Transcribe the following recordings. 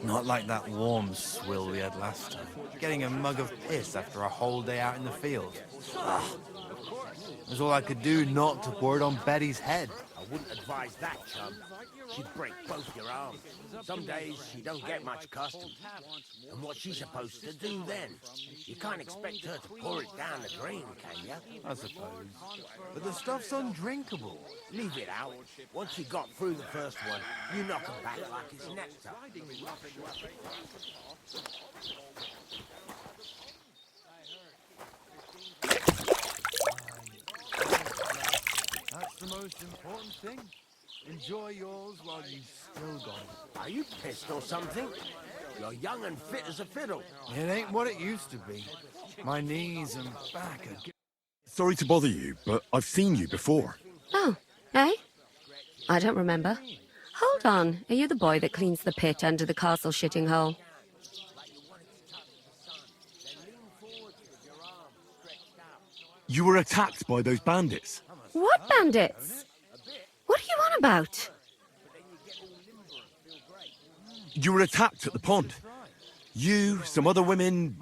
Not like that warm swill we had last time. Getting a mug of piss after a whole day out in the field. Ugh. It was all I could do not to pour it on Betty's head. I wouldn't advise that, chum. She'd break both your arms. Some days she don't get much custom. And what's she supposed to do then? You can't expect her to pour it down the drain, can you? I suppose. But the stuff's undrinkable. Leave it out. Once you got through the first one, you knock 'em back like it's nectar. That's the most important thing. Enjoy yours while you've still got it. Are you pissed or something? You're young and fit as a fiddle. It ain't what it used to be. My knees and back are... Sorry to bother you, but I've seen you before. Oh, eh? I don't remember. Hold on, are you the boy that cleans the pit under the castle shitting hole? You were attacked by those bandits. What bandits? What are you on about? You were attacked at the pond. You, some other women,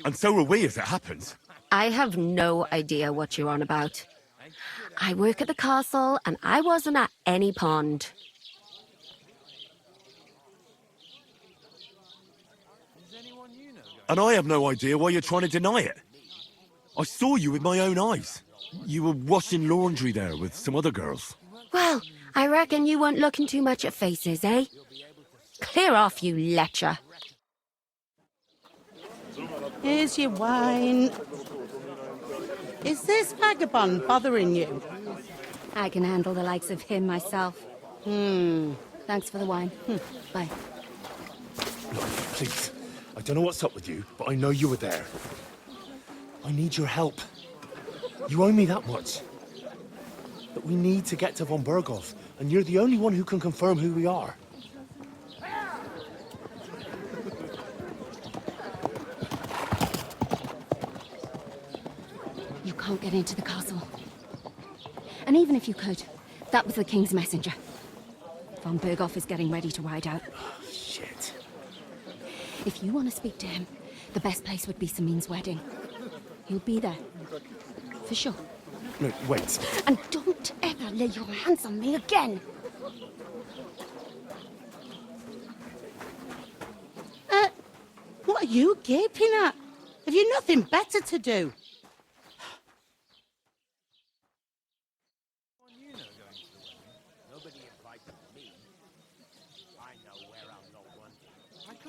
and so were we as it happens. I have no idea what you're on about. I work at the castle, and I wasn't at any pond. And I have no idea why you're trying to deny it. I saw you with my own eyes. You were washing laundry there with some other girls. Well, I reckon you weren't looking too much at faces, eh? Clear off, you lecher. Here's your wine. Is this vagabond bothering you? I can handle the likes of him myself. Thanks for the wine. Bye. Look, please. I don't know what's up with you, but I know you were there. I need your help. You owe me that much. But we need to get to Von Berghoff, and you're the only one who can confirm who we are. You can't get into the castle. And even if you could, that was the King's messenger. Von Berghoff is getting ready to ride out. Shit. If you want to speak to him, the best place would be Samin's wedding. He'll be there. For sure. No, wait. And don't ever lay your hands on me again! What are you gaping at? Have you nothing better to do?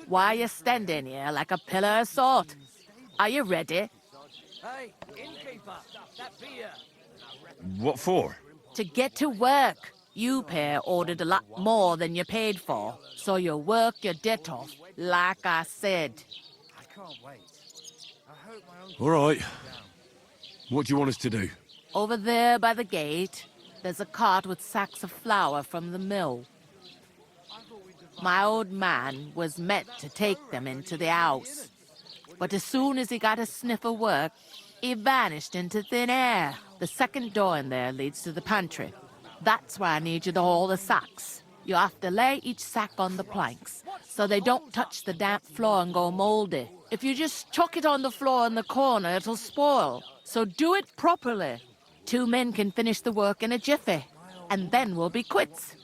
Why are you standing here like a pillar of salt? Are you ready? Hey, innkeeper, that beer. What for? To get to work. You pair ordered a lot more than you paid for, so you work your debt off, like I said. I can't wait. I hope my All right. What do you want us to do? Over there by the gate, there's a cart with sacks of flour from the mill. My old man was meant to take them into the house. But as soon as he got a sniff of work, he vanished into thin air. The second door in there leads to the pantry. That's where I need you to haul the sacks. You have to lay each sack on the planks, so they don't touch the damp floor and go moldy. If you just chuck it on the floor in the corner, it'll spoil. So do it properly. 2 men can finish the work in a jiffy, and then we'll be quits.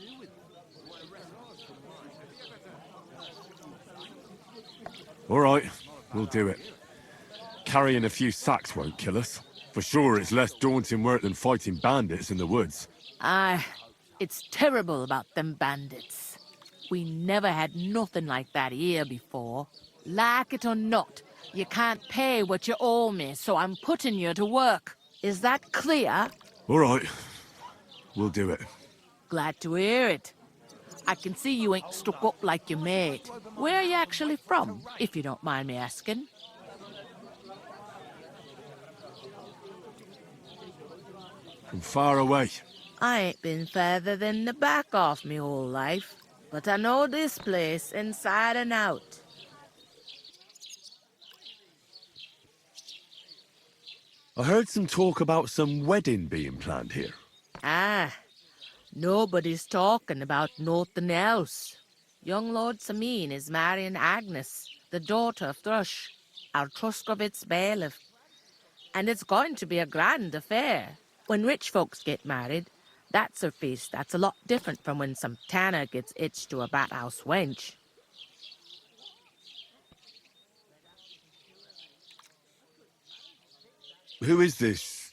All right, we'll do it. Carrying a few sacks won't kill us. For sure, it's less daunting work than fighting bandits in the woods. Aye, it's terrible about them bandits. We never had nothing like that here before. Like it or not, you can't pay what you owe me, so I'm putting you to work. Is that clear? All right, we'll do it. Glad to hear it. I can see you ain't stuck up like your mate. Where are you actually from, if you don't mind me asking? From far away. I ain't been further than the back off me whole life, but I know this place inside and out. I heard some talk about some wedding being planned here. Ah, nobody's talking about nothing else. Young Lord Samin is marrying Agnes, the daughter of Thrush, our Truskovitz bailiff. And it's going to be a grand affair. When rich folks get married, that's a feast that's a lot different from when some tanner gets hitched to a bathhouse wench. Who is this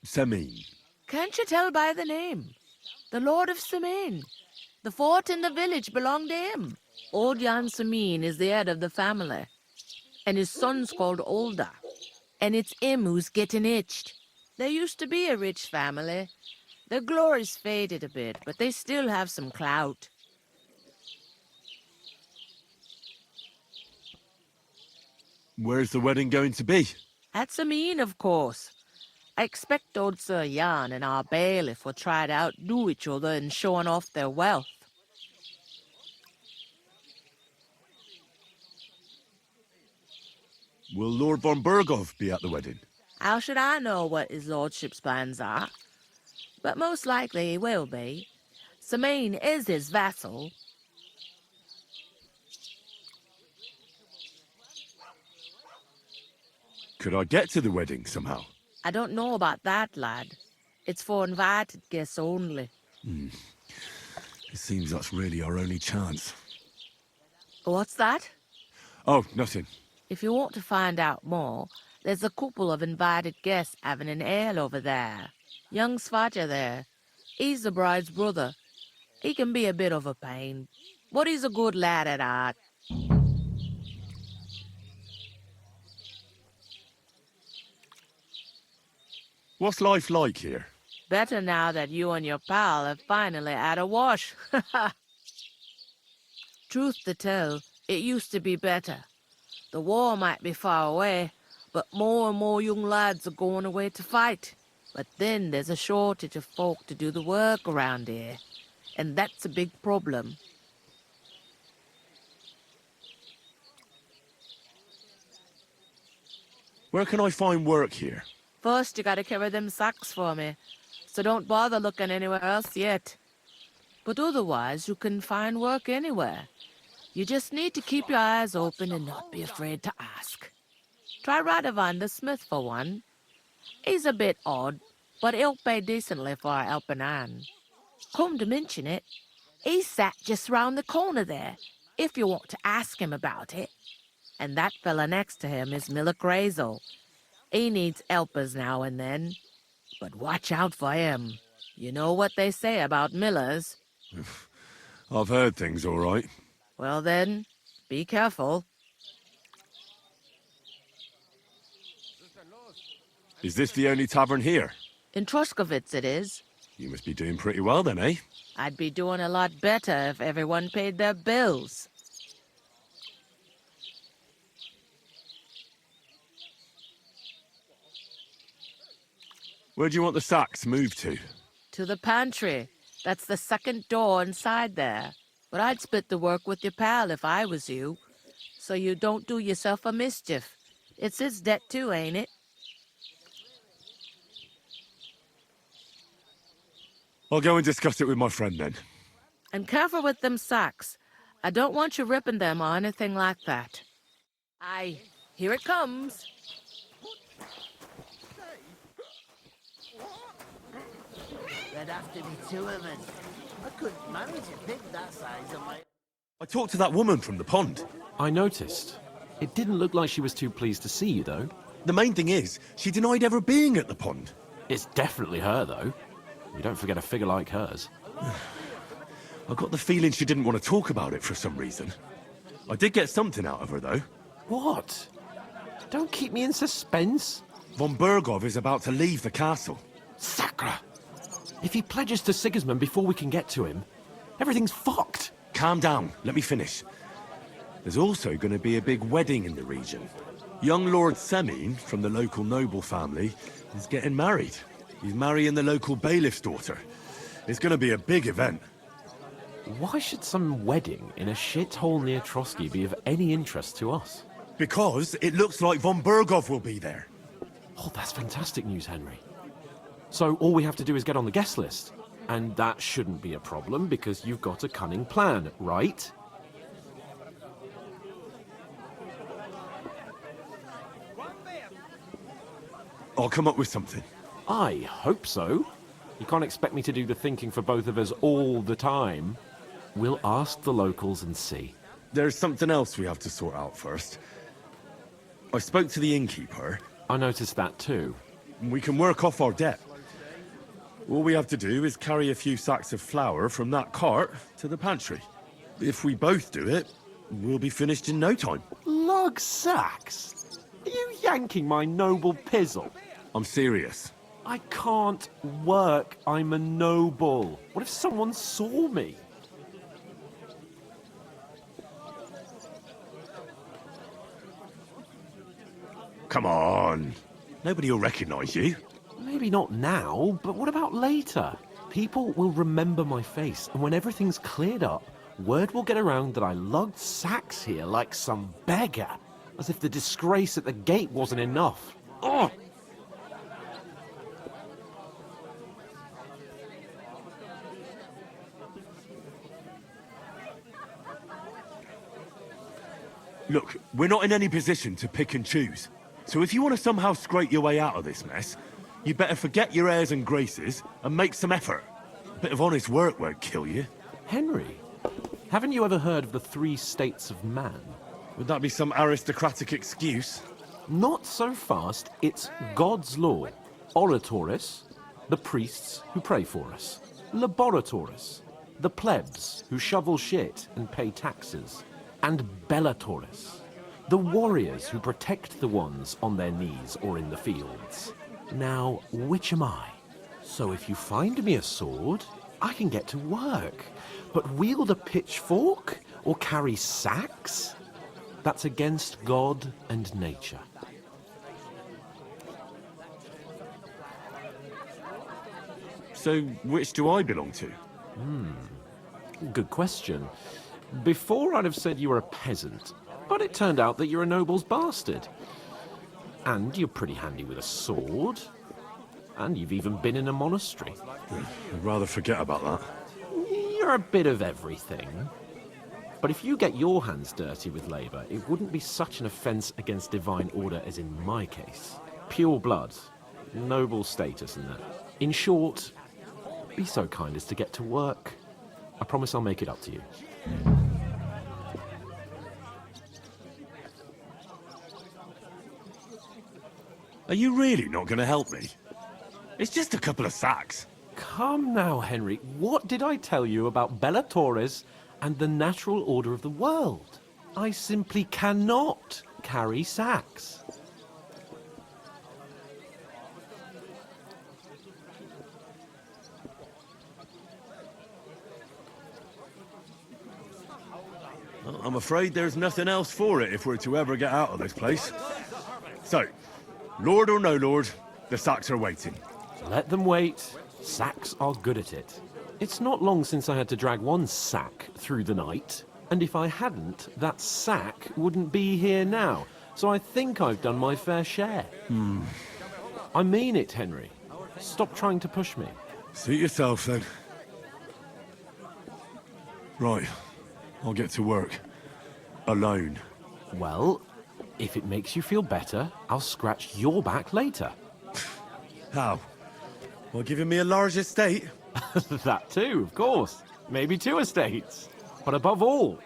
Samin? Can't you tell by the name? The Lord of Samin. The fort and the village belong to him. Old Jan Samin is the head of the family, and his son's called Olda. And it's him who's getting hitched. There used to be a rich family. Their glory's faded a bit, but they still have some clout. Where's the wedding going to be? At Samin, of course. I expect old Sir Jan and our bailiff will try to outdo each other in showing off their wealth. Will Lord von Berghoff be at the wedding? How should I know what his lordship's plans are? But most likely he will be. Samin is his vassal. Could I get to the wedding somehow? I don't know about that, lad. It's for invited guests only. It seems that's really our only chance. What's that? Oh, nothing. If you want to find out more, there's a couple of invited guests having an ale over there. Young Svaja there. He's the bride's brother. He can be a bit of a pain, but he's a good lad at heart. What's life like here? Better now that you and your pal have finally had a wash. Truth to tell, it used to be better. The war might be far away, but more and more young lads are going away to fight. But then there's a shortage of folk to do the work around here, and that's a big problem. Where can I find work here? First, you gotta carry them sacks for me, so don't bother looking anywhere else yet. But otherwise, you can find work anywhere. You just need to keep your eyes open and not be afraid to ask. Try Radovan the smith for one. He's a bit odd, but he'll pay decently for a helping hand. Come to mention it, he's sat just round the corner there, if you want to ask him about it. And that fella next to him is Miller Crazel. He needs helpers now and then, but watch out for him. You know what they say about Millers. I've heard things all right. Well then, be careful. Is this the only tavern here? In Truskovitz it is. You must be doing pretty well then, eh? I'd be doing a lot better if everyone paid their bills. Where do you want the sacks moved to? To the pantry. That's the second door inside there. But I'd split the work with your pal if I was you, so you don't do yourself a mischief. It's his debt too, ain't it? I'll go and discuss it with my friend then. And careful with them sacks. I don't want you ripping them or anything like that. Aye, here it comes. There'd have to be two of us. I couldn't manage a pig that size on my... I talked to that woman from the pond. I noticed. It didn't look like she was too pleased to see you, though. The main thing is, she denied ever being at the pond. It's definitely her, though. You don't forget a figure like hers. I got the feeling she didn't want to talk about it for some reason. I did get something out of her, though. What? Don't keep me in suspense. Von Berghoff is about to leave the castle. Sacre! If he pledges to Sigismund before we can get to him, everything's fucked. Calm down, let me finish. There's also going to be a big wedding in the region. Young Lord Semin, from the local noble family, is getting married. He's marrying the local bailiff's daughter. It's going to be a big event. Why should some wedding in a shithole near Trotsky be of any interest to us? Because it looks like von Berghoff will be there. Oh, that's fantastic news, Henry. So all we have to do is get on the guest list. And that shouldn't be a problem because you've got a cunning plan, right? I'll come up with something. I hope so. You can't expect me to do the thinking for both of us all the time. We'll ask the locals and see. There's something else we have to sort out first. I spoke to the innkeeper. I noticed that too. We can work off our debt. All we have to do is carry a few sacks of flour from that cart to the pantry. If we both do it, we'll be finished in no time. Lug sacks? Are you yanking my noble pizzle? I'm serious. I can't work. I'm a noble. What if someone saw me? Come on. Nobody will recognize you. Maybe not now, but what about later? People will remember my face, and when everything's cleared up, word will get around that I lugged sacks here like some beggar. As if the disgrace at the gate wasn't enough. Ugh! Look, we're not in any position to pick and choose. So if you want to somehow scrape your way out of this mess, you better forget your airs and graces and make some effort. A bit of honest work won't kill you. Henry, haven't you ever heard of the 3 states of man? Would that be some aristocratic excuse? Not so fast. It's God's law. Oratoris, the priests who pray for us. Laboratoris, the plebs who shovel shit and pay taxes. And Bellatoris, the warriors who protect the ones on their knees or in the fields. Now, which am I? So if you find me a sword, I can get to work. But wield a pitchfork or carry sacks? That's against God and nature. So which do I belong to? Good question. Before I'd have said you were a peasant, but it turned out that you're a noble's bastard. And you're pretty handy with a sword. And you've even been in a monastery. I'd rather forget about that. You're a bit of everything. But if you get your hands dirty with labour, it wouldn't be such an offence against divine order as in my case. Pure blood, noble status and that. In short, be so kind as to get to work. I promise I'll make it up to you. Are you really not going to help me? It's just a couple of sacks. Come now, Henry. What did I tell you about Bellatoris and the natural order of the world? I simply cannot carry sacks. Well, I'm afraid there's nothing else for it if we're to ever get out of this place. So, Lord or no Lord, the sacks are waiting. Let them wait. Sacks are good at it. It's not long since I had to drag one sack through the night, and if I hadn't, that sack wouldn't be here now. So I think I've done my fair share. I mean it, Henry. Stop trying to push me. Suit yourself, then. Right. I'll get to work. Alone. Well, if it makes you feel better, I'll scratch your back later. How? Well, giving me a large estate? That too, of course. Maybe 2 estates. But above all,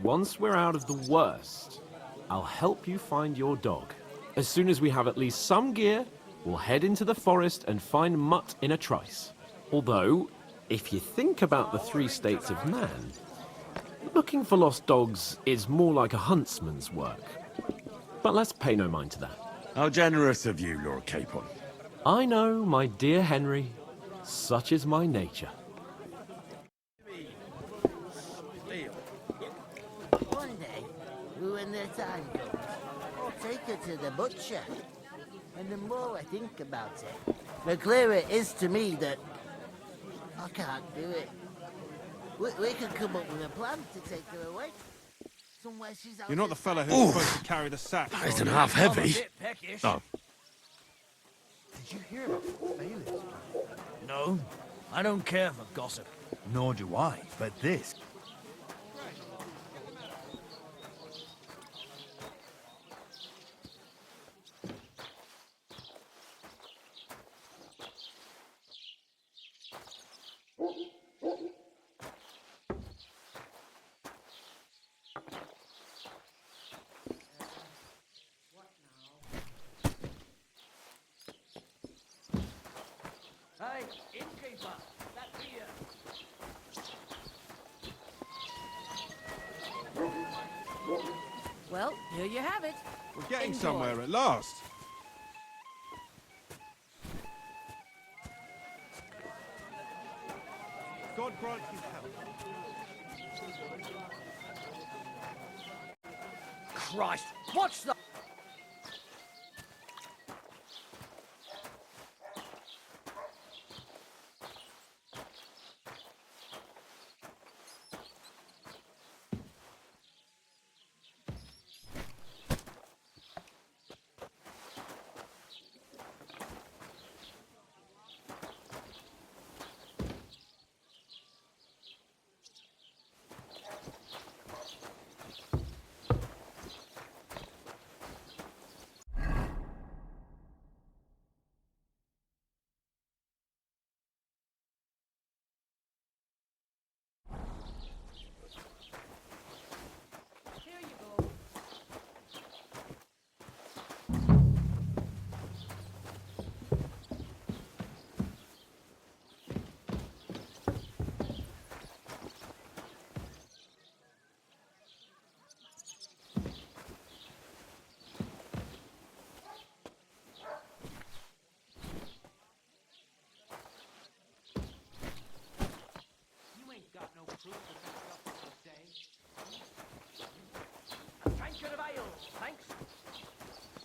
once we're out of the worst, I'll help you find your dog. As soon as we have at least some gear, we'll head into the forest and find Mutt in a trice. Although, if you think about the 3 states of man, looking for lost dogs is more like a huntsman's work. But let's pay no mind to that. How generous of you, Lord Capon. I know, my dear Henry, such is my nature. One day, when the time comes, I'll take her to the butcher. And the more I think about it, the clearer it is to me that I can't do it. We could come up with a plan to take her away. Somewhere she's out. You're not the fella who's supposed to carry the sack. That isn't half heavy. Oh. Did you hear about the bailiffs? No, I don't care for gossip. Nor do I, but this... Hey, innkeeper, that beer. Well, here you have it. We're getting Enjoy. somewhere at last. God grant you health. Christ, what's the...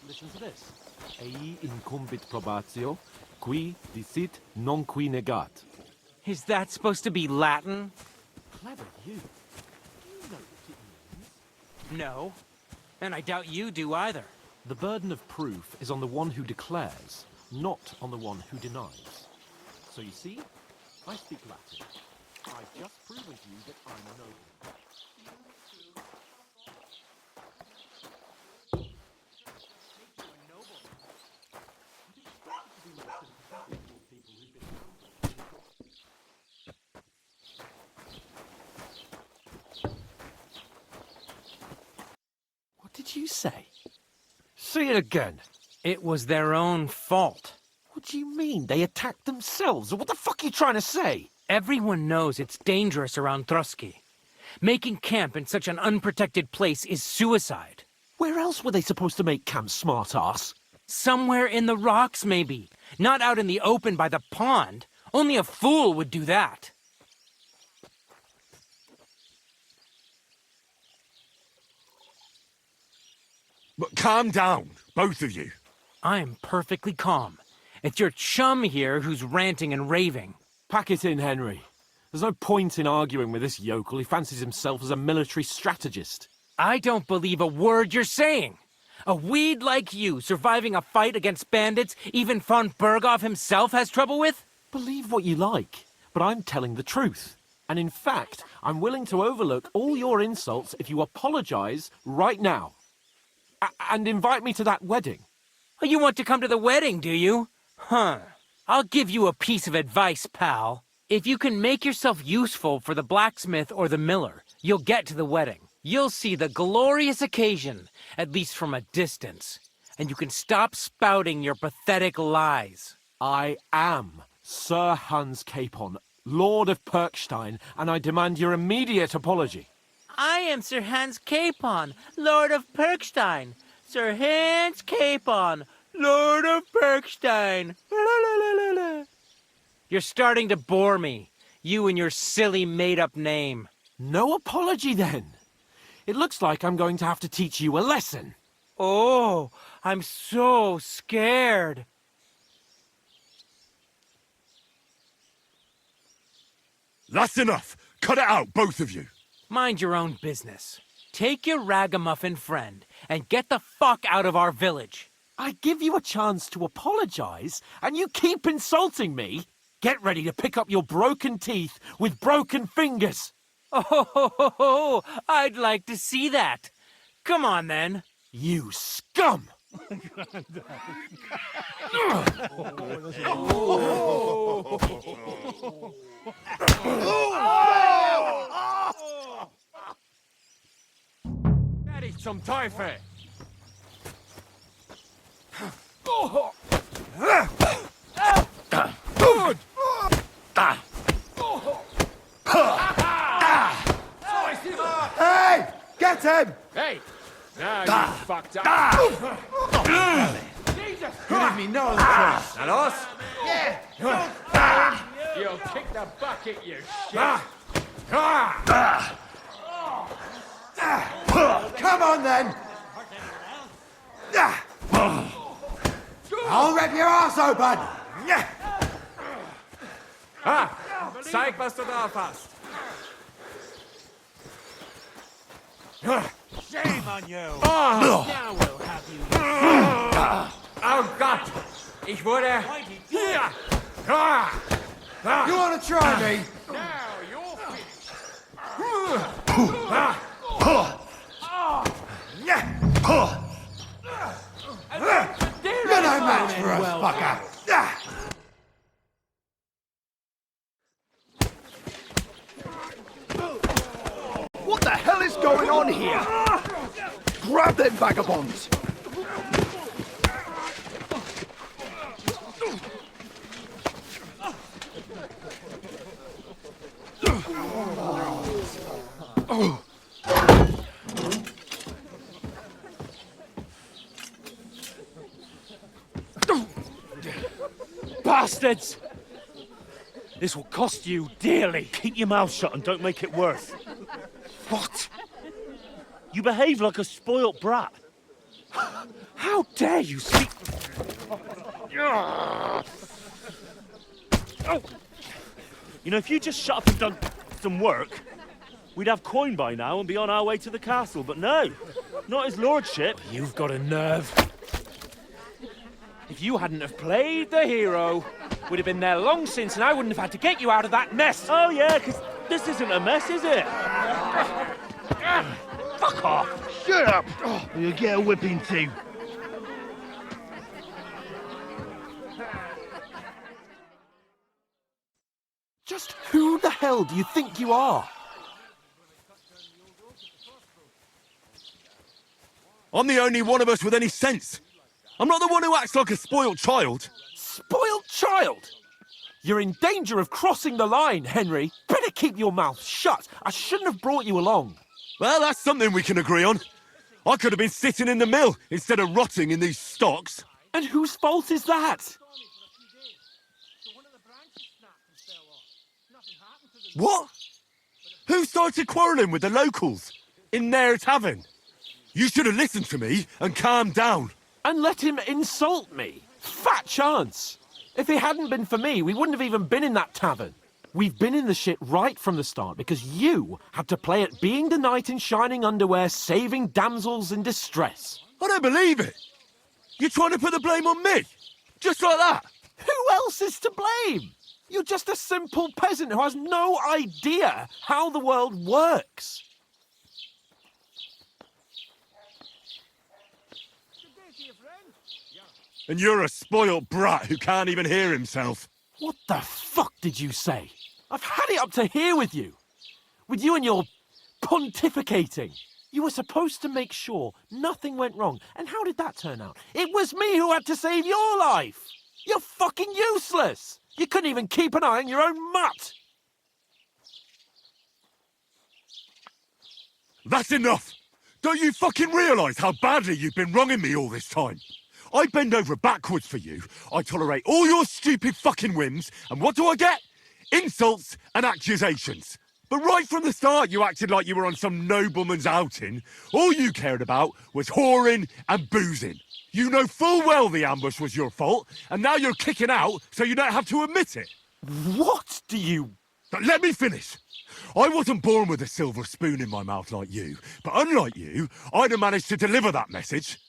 Listen to this. Ei incumbit probatio, qui dicit non qui negat. Is that supposed to be Latin? Clever you. Do you know what it means? No. And I doubt you do either. The burden of proof is on the one who declares, not on the one who denies. So you see, I speak Latin. I've just proven to you that I'm a noble. What did you say? Say it again. It was their own fault. What do you mean? They attacked themselves? What the fuck are you trying to say? Everyone knows it's dangerous around Trotsky. Making camp in such an unprotected place is suicide. Where else were they supposed to make camp, smart-ass? Somewhere in the rocks, maybe. Not out in the open by the pond. Only a fool would do that. But calm down, both of you. I'm perfectly calm. It's your chum here who's ranting and raving. Pack it in, Henry. There's no point in arguing with this yokel. He fancies himself as a military strategist. I don't believe a word you're saying. A weed like you surviving a fight against bandits even von Berghoff himself has trouble with? Believe what you like, but I'm telling the truth. And in fact, I'm willing to overlook all your insults if you apologize right now. And invite me to that wedding. Oh, you want to come to the wedding, do you? Huh. I'll give you a piece of advice, pal. If you can make yourself useful for the blacksmith or the miller, you'll get to the wedding. You'll see the glorious occasion, at least from a distance. And you can stop spouting your pathetic lies. I am Sir Hans Capon, Lord of Perkstein, and I demand your immediate apology. I am Sir Hans Capon, Lord of Perkstein. Sir Hans Capon, Lord of Perkstein. You're starting to bore me, you and your silly made-up name. No apology, then. It looks like I'm going to have to teach you a lesson. Oh, I'm so scared. That's enough. Cut it out, both of you. Mind your own business. Take your ragamuffin friend and get the fuck out of our village. I give you a chance to apologize, and you keep insulting me. Get ready to pick up your broken teeth with broken fingers. Oh, I'd like to see that. Come on, then. You scum! That is some typhoid. Good! Get him! Hey! Now you fucked up. Jesus! You leave me no choice. And us? Yeah! You'll kick the bucket, you shit. Come on then! I'll rip your ass open! Zeig, was du drauf hast. Shame on you! Now we'll have you. Oh Gott! Ich wurde... Hier! You wanna try me? Now you're finished. You're no match for us, fucker! What the hell is going on here? Grab them vagabonds! Bastards! This will cost you dearly. Keep your mouth shut and don't make it worse. What? You behave like a spoilt brat. How dare you speak... You know, if you just shut up and done some work, we'd have coin by now and be on our way to the castle. But no, not his lordship. You've got a nerve. If you hadn't have played the hero, we'd have been there long since and I wouldn't have had to get you out of that mess. Oh yeah, because this isn't a mess, is it? Fuck off! Shut up! Or you'll get a whipping too. Just who the hell do you think you are? I'm the only one of us with any sense. I'm not the one who acts like a spoiled child. Spoiled child? You're in danger of crossing the line, Henry. Better keep your mouth shut. I shouldn't have brought you along. Well, that's something we can agree on. I could have been sitting in the mill instead of rotting in these stocks. And whose fault is that? What? Who started quarrelling with the locals? In their tavern? You should have listened to me and calmed down. And let him insult me? Fat chance. If it hadn't been for me, we wouldn't have even been in that tavern. We've been in the shit right from the start because you had to play at being the knight in shining underwear, saving damsels in distress. I don't believe it. You're trying to put the blame on me? Just like that? Who else is to blame? You're just a simple peasant who has no idea how the world works. And you're a spoilt brat who can't even hear himself. What the fuck did you say? I've had it up to here with you. With you and your pontificating. You were supposed to make sure nothing went wrong. And how did that turn out? It was me who had to save your life. You're fucking useless. You couldn't even keep an eye on your own mutt. That's enough. Don't you fucking realise how badly you've been wronging me all this time? I bend over backwards for you. I tolerate all your stupid fucking whims. And what do I get? Insults and accusations. But right from the start, you acted like you were on some nobleman's outing. All you cared about was whoring and boozing. You know full well the ambush was your fault, and now you're kicking out so you don't have to admit it. What do you... But let me finish. I wasn't born with a silver spoon in my mouth like you, but unlike you, I'd have managed to deliver that message.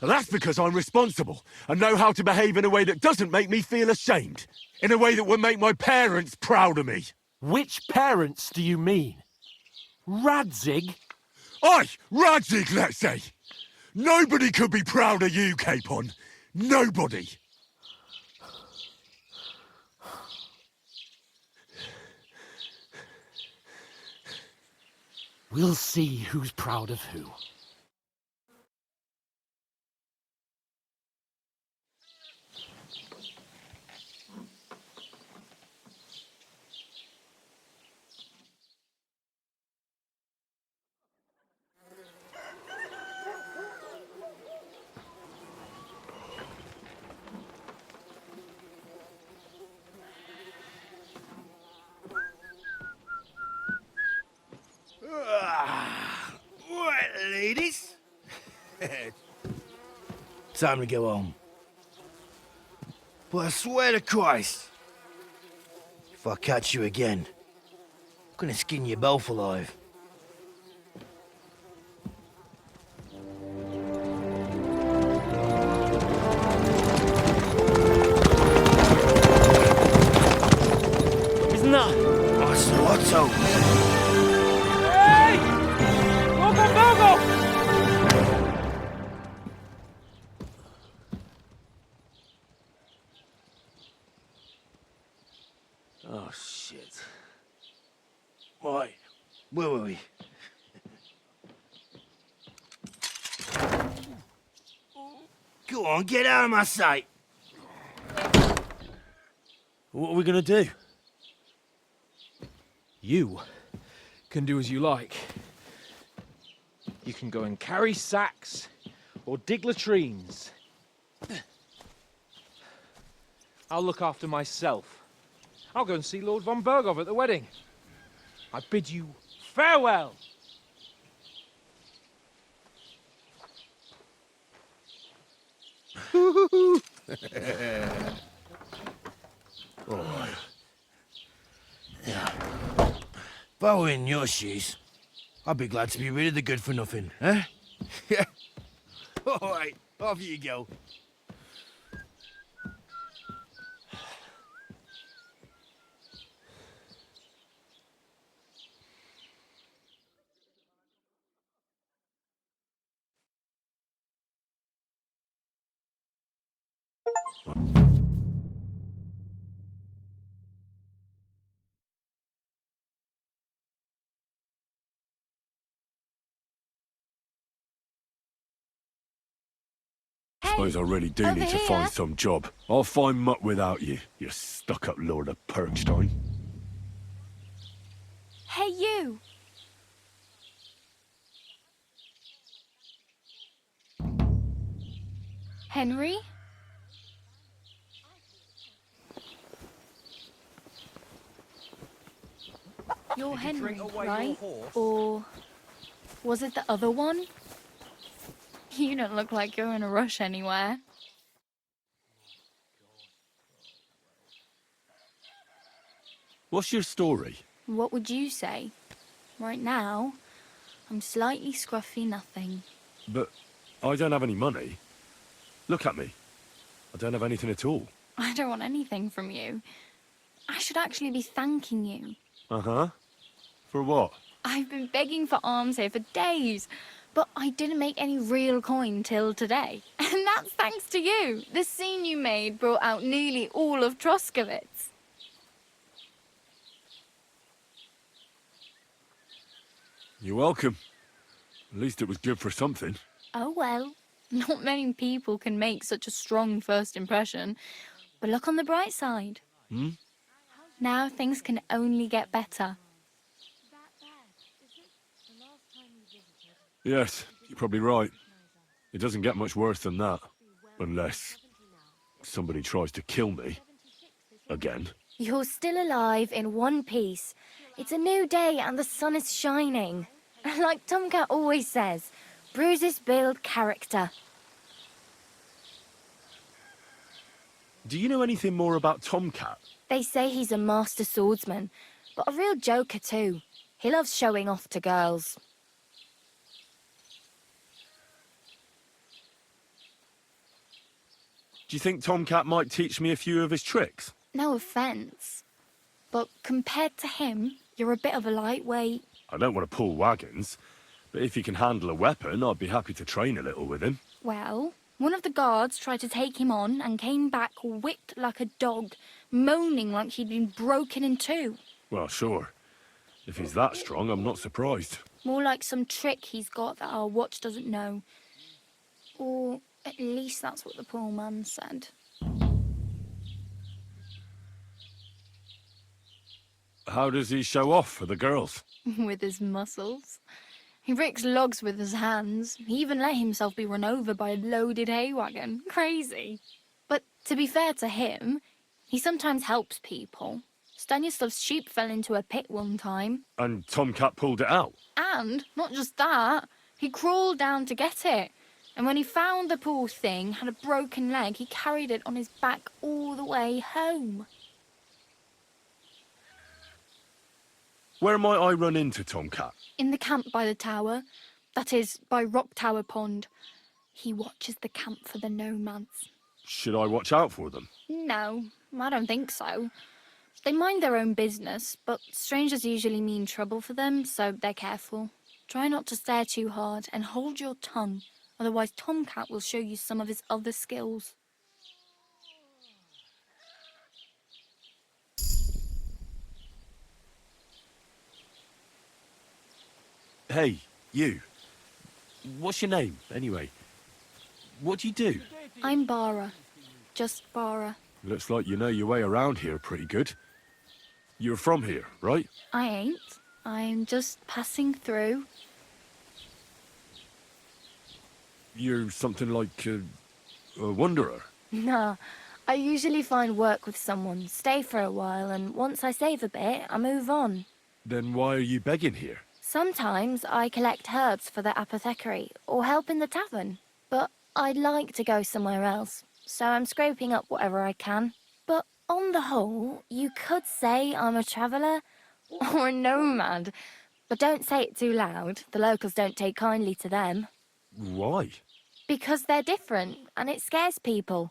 That's because I'm responsible and know how to behave in a way that doesn't make me feel ashamed. In a way that would make my parents proud of me. Which parents do you mean? Radzig? Aye, Radzig, let's say. Nobody could be proud of you, Capon. Nobody. We'll see who's proud of who. Time to go home. But I swear to Christ, if I catch you again, I'm gonna skin you both alive. Isn't that? Otto, Otto! Hey! Loco Bogo! Oh, shit. Right, where were we? Go on, get out of my sight! What are we gonna do? You can do as you like. You can go and carry sacks or dig latrines. I'll look after myself. I'll go and see Lord von Bergov at the wedding. I bid you farewell. All right. Yeah. If I were in your shoes, I'd be glad to be rid of the good-for-nothing, eh? Yeah. All right, off you go. Suppose I really do need to find some job. I'll find muck without you, you stuck-up Lord of Perkstein. Hey, you! Henry? You're Henry, right? Or was it the other one? You don't look like you're in a rush anywhere. What's your story? What would you say? Right now, I'm slightly scruffy nothing. But I don't have any money. Look at me. I don't have anything at all. I don't want anything from you. I should actually be thanking you. Uh-huh. For what? I've been begging for alms here for days, but I didn't make any real coin till today. And that's thanks to you. The scene you made brought out nearly all of Troskowitz. You're welcome. At least it was good for something. Oh well, not many people can make such a strong first impression. But look on the bright side. Hmm? Now things can only get better. Yes, you're probably right. It doesn't get much worse than that. Unless somebody tries to kill me. Again. You're still alive in one piece. It's a new day and the sun is shining. Like Tomcat always says, bruises build character. Do you know anything more about Tomcat? They say he's a master swordsman, but a real joker too. He loves showing off to girls. Do you think Tomcat might teach me a few of his tricks? No offence, but compared to him, you're a bit of a lightweight. I don't want to pull wagons, but if he can handle a weapon, I'd be happy to train a little with him. Well, one of the guards tried to take him on and came back whipped like a dog, moaning like he'd been broken in two. Well, sure. If he's that strong, I'm not surprised. More like some trick he's got that our watch doesn't know. Or at least that's what the poor man said. How does he show off for the girls? With his muscles. He ricks logs with his hands. He even let himself be run over by a loaded hay wagon. Crazy. But to be fair to him, he sometimes helps people. Stanislav's sheep fell into a pit one time. And Tomcat pulled it out? And, not just that, he crawled down to get it. And when he found the poor thing had a broken leg, he carried it on his back all the way home. Where might I run into Tomcat? In the camp by the tower, that is, by Rock Tower Pond. He watches the camp for the nomads. Should I watch out for them? No, I don't think so. They mind their own business, but strangers usually mean trouble for them, so they're careful. Try not to stare too hard and hold your tongue, otherwise Tomcat will show you some of his other skills. Hey, you. What's your name, anyway? What do you do? I'm Bara. Just Bara. Looks like you know your way around here pretty good. You're from here, right? I ain't. I'm just passing through. You're something like a wanderer. Nah, I usually find work with someone, stay for a while, and once I save a bit, I move on. Then why are you begging here? Sometimes I collect herbs for the apothecary or help in the tavern, but I'd like to go somewhere else, so I'm scraping up whatever I can. But on the whole, you could say I'm a traveller or a nomad, but don't say it too loud. The locals don't take kindly to them. Why? Because they're different, and it scares people.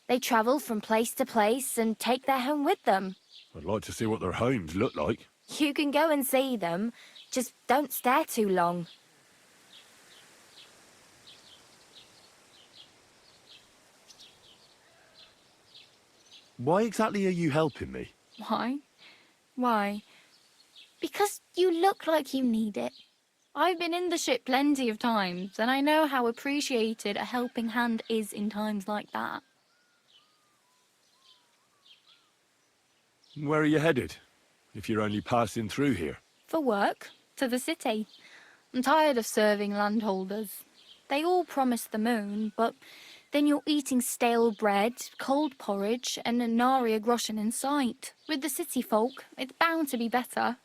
They travel from place to place and take their home with them. I'd like to see what their homes look like. You can go and see them, just don't stare too long. Why exactly are you helping me? Why? Why? Because you look like you need it. I've been in the ship plenty of times, and I know how appreciated a helping hand is in times like that. Where are you headed? If you're only passing through here. For work, to the city. I'm tired of serving landholders. They all promise the moon, but then you're eating stale bread, cold porridge, and a nary a groschen in sight. With the city folk, it's bound to be better.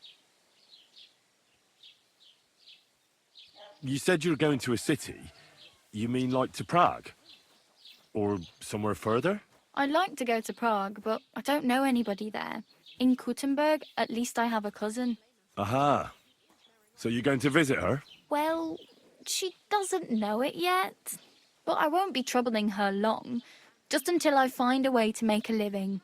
You said you're going to a city. You mean like to Prague? Or somewhere further? I'd like to go to Prague, but I don't know anybody there. In Kuttenberg, at least I have a cousin. Aha. So you're going to visit her? Well, she doesn't know it yet. But I won't be troubling her long, just until I find a way to make a living.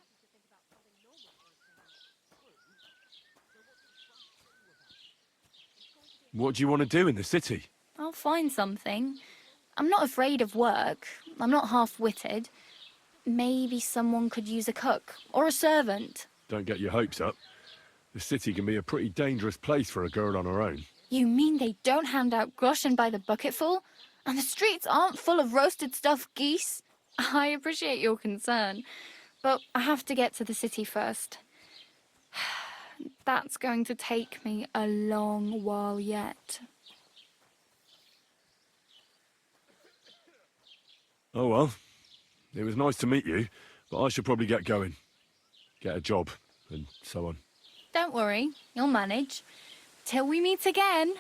What do you want to do in the city? I'll find something. I'm not afraid of work. I'm not half-witted. Maybe someone could use a cook or a servant. Don't get your hopes up. The city can be a pretty dangerous place for a girl on her own. You mean they don't hand out groschen by the bucketful? And the streets aren't full of roasted stuffed geese? I appreciate your concern, but I have to get to the city first. That's going to take me a long while yet. Oh well. It was nice to meet you, but I should probably get going. Get a job, and so on. Don't worry, you'll manage. Till we meet again.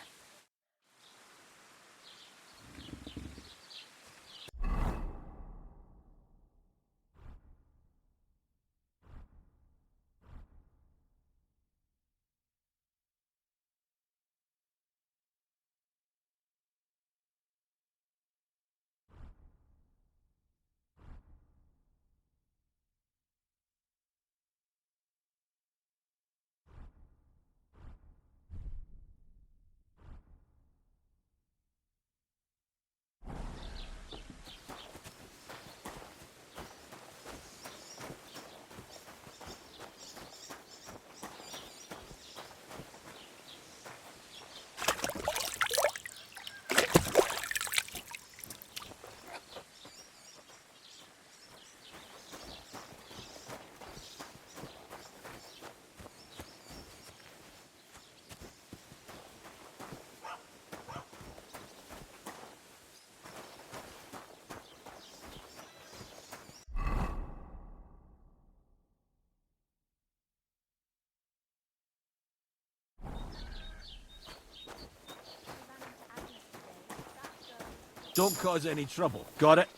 Don't cause any trouble. Got it?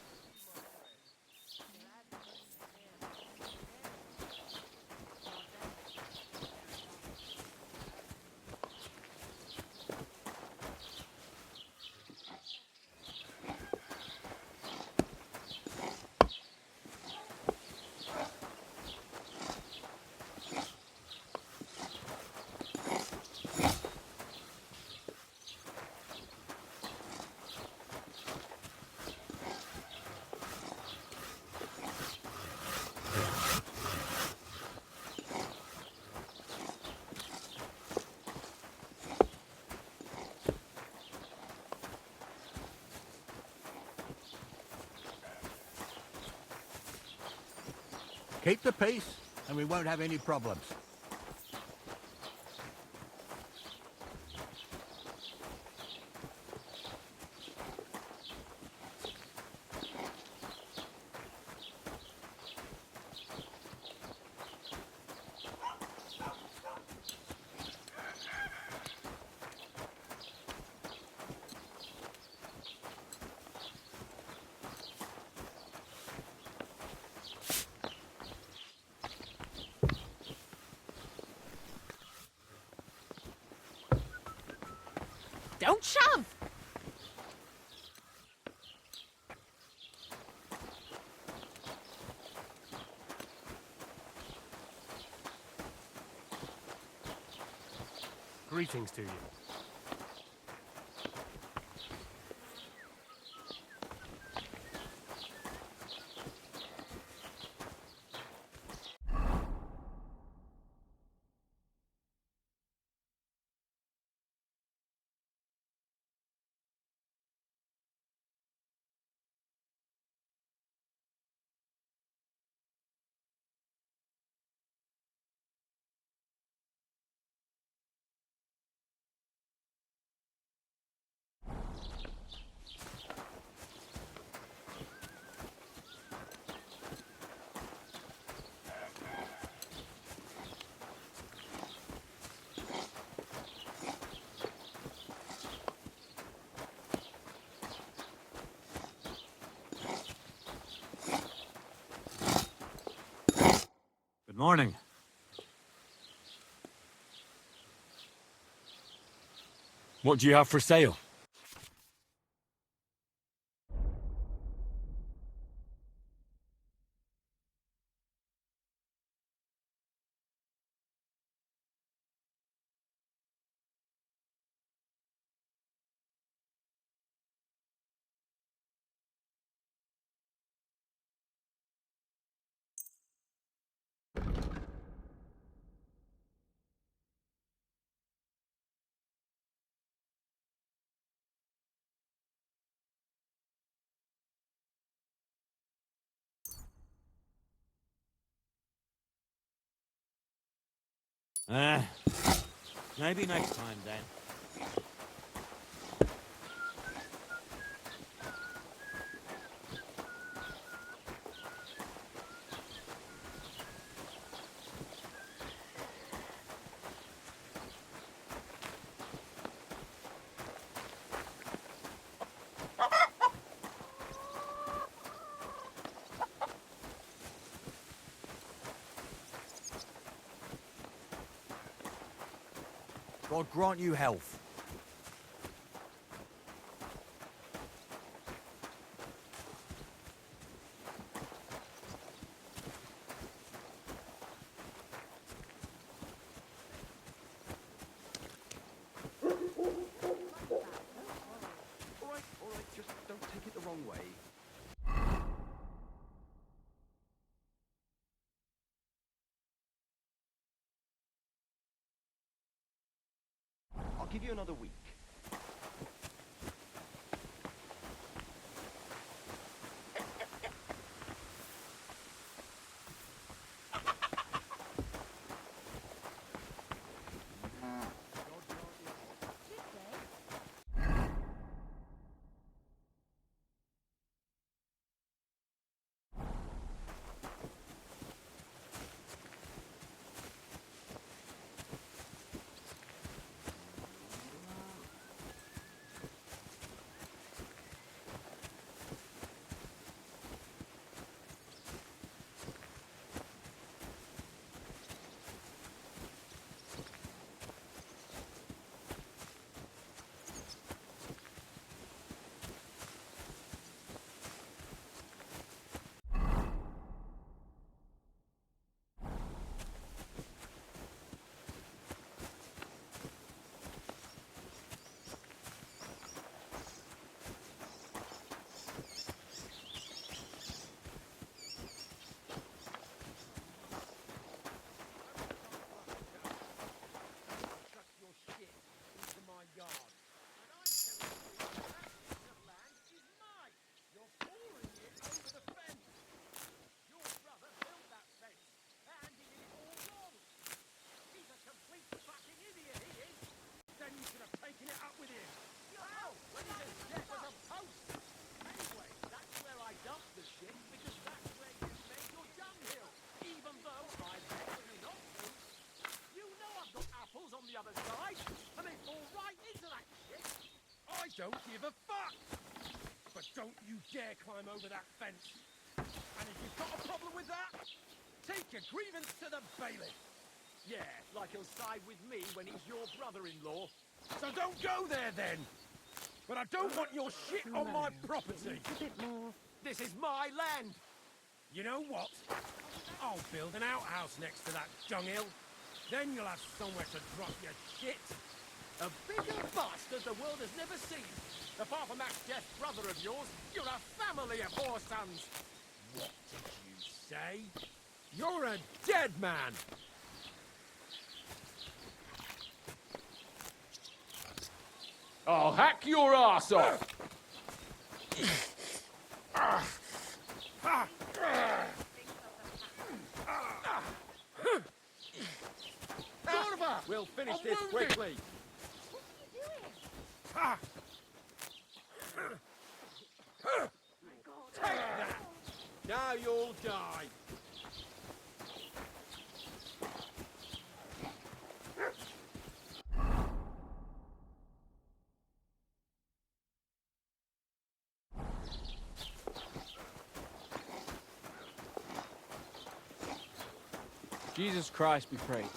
Keep the peace, and we won't have any problems. Don't shove! Greetings to you. Good morning. What do you have for sale? Maybe next time then. God grant you health. All right, just don't take it the wrong way. I'll give you another week. don't give a fuck! But don't you dare climb over that fence. And if you've got a problem with that, take your grievance to the bailiff. Yeah, like he'll side with me when he's your brother-in-law. So don't go there then! But I don't want your shit on my property! A bit more. This is my land! You know what? I'll build an outhouse next to that dunghill. Then you'll have somewhere to drop your shit. A bigger bastard the world has never seen. Apart from that deaf brother of yours, you're a family of whore sons. What did you say? You're a dead man! I'll hack your ass off! We'll finish this quickly. Take that! Now you'll die! Jesus Christ be praised.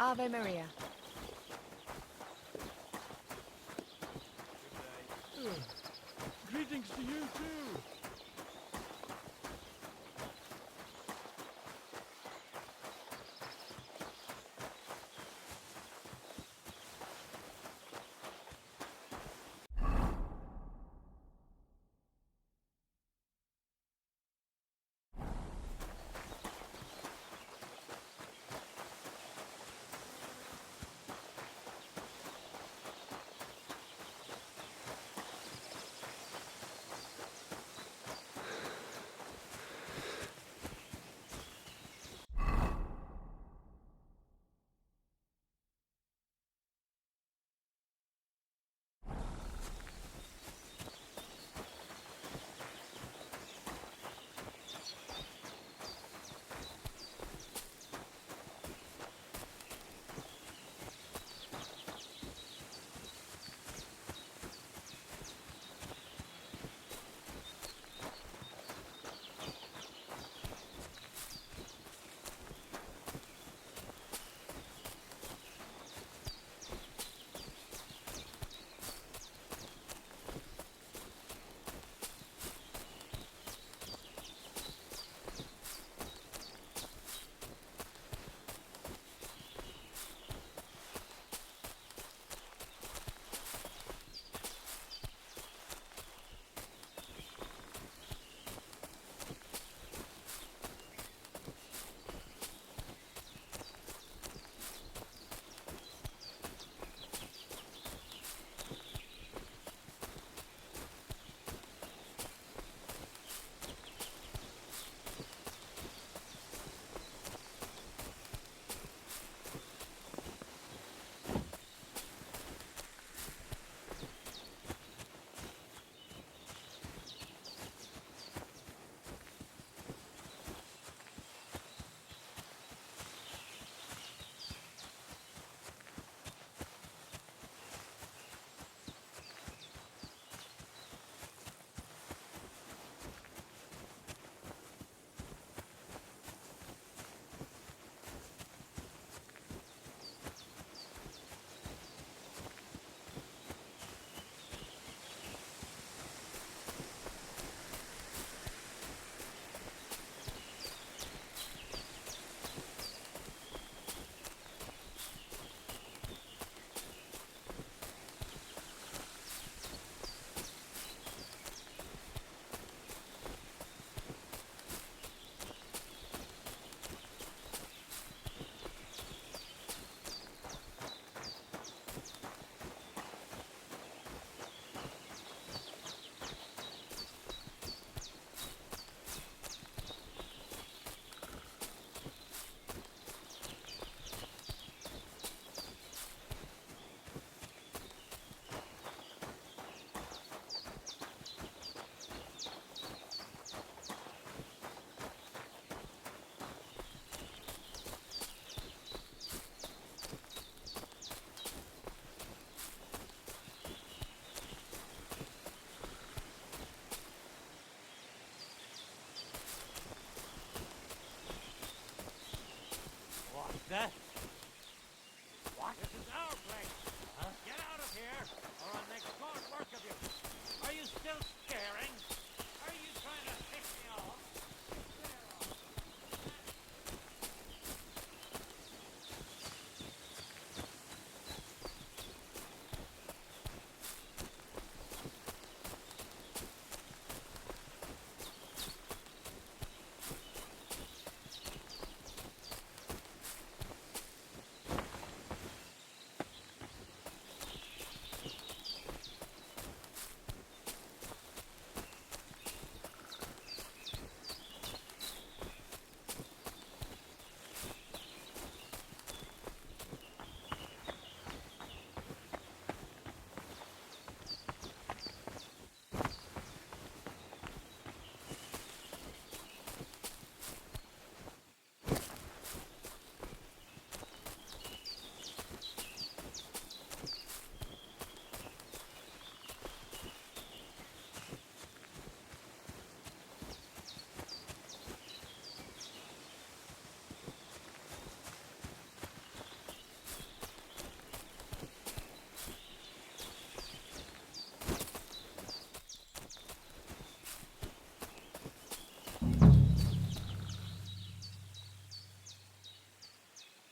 Ave Maria. Greetings to you too.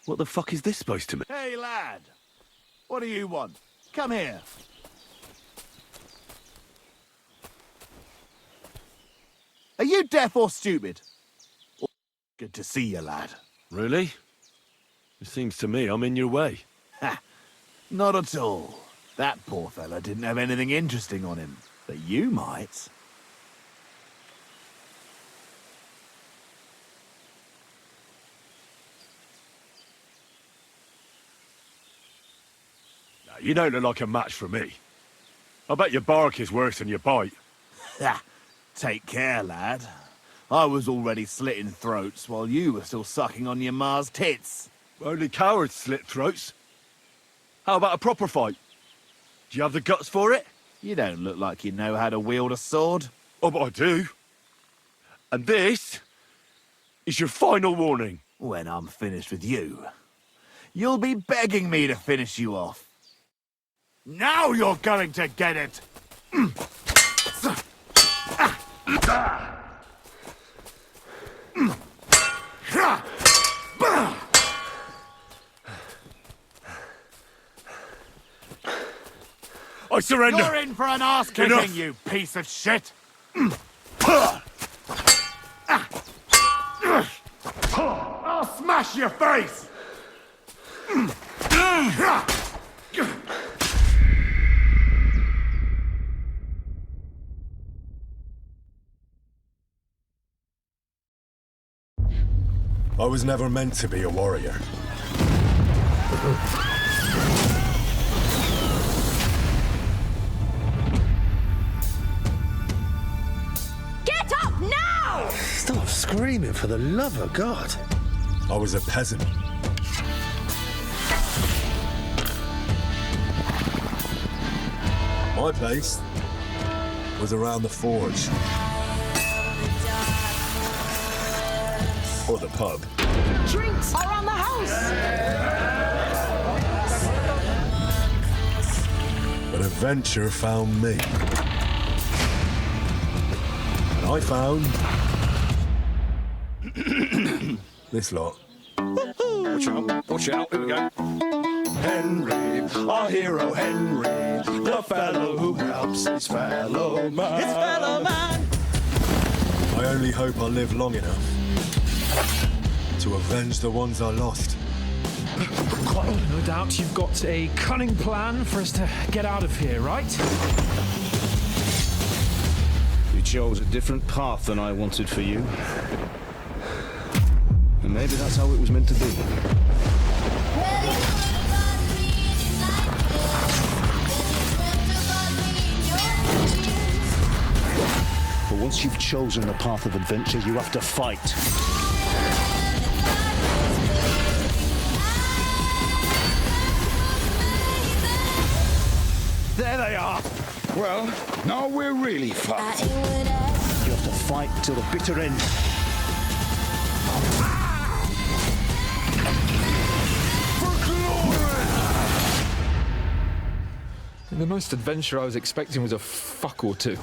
What the fuck is this supposed to mean? Hey, lad. What do you want? Come here. Are you deaf or stupid? Good to see you, lad. Really? It seems to me I'm in your way. Ha! Not at all. That poor fella didn't have anything interesting on him. But you might. Now, you don't look like a match for me. I bet your bark is worse than your bite. Ha! Take care, lad. I was already slitting throats while you were still sucking on your ma's tits. Only cowards slit throats. How about a proper fight? Do you have the guts for it? You don't look like you know how to wield a sword. Oh, but I do. And this is your final warning. When I'm finished with you, you'll be begging me to finish you off. Now you're going to get it! I surrender! You're in for an ass-kicking, Enough. you piece of shit! I'll smash your face! I was never meant to be a warrior. Get up now! Stop screaming, for the love of God. I was a peasant. My place was around the forge. Or the pub. Drinks around the house! But adventure found me. And I found... this lot. Watch out, here we go. Henry, our hero Henry, the fellow who helps his fellow man. His fellow man! I only hope I live long enough to avenge the ones I lost. No doubt you've got a cunning plan for us to get out of here, right? You chose a different path than I wanted for you. And maybe that's how it was meant to be. But once you've chosen the path of adventure, you have to fight. There they are. Well, now we're really fucked. You have to fight till the bitter end. The most adventure I was expecting was a fuck or two.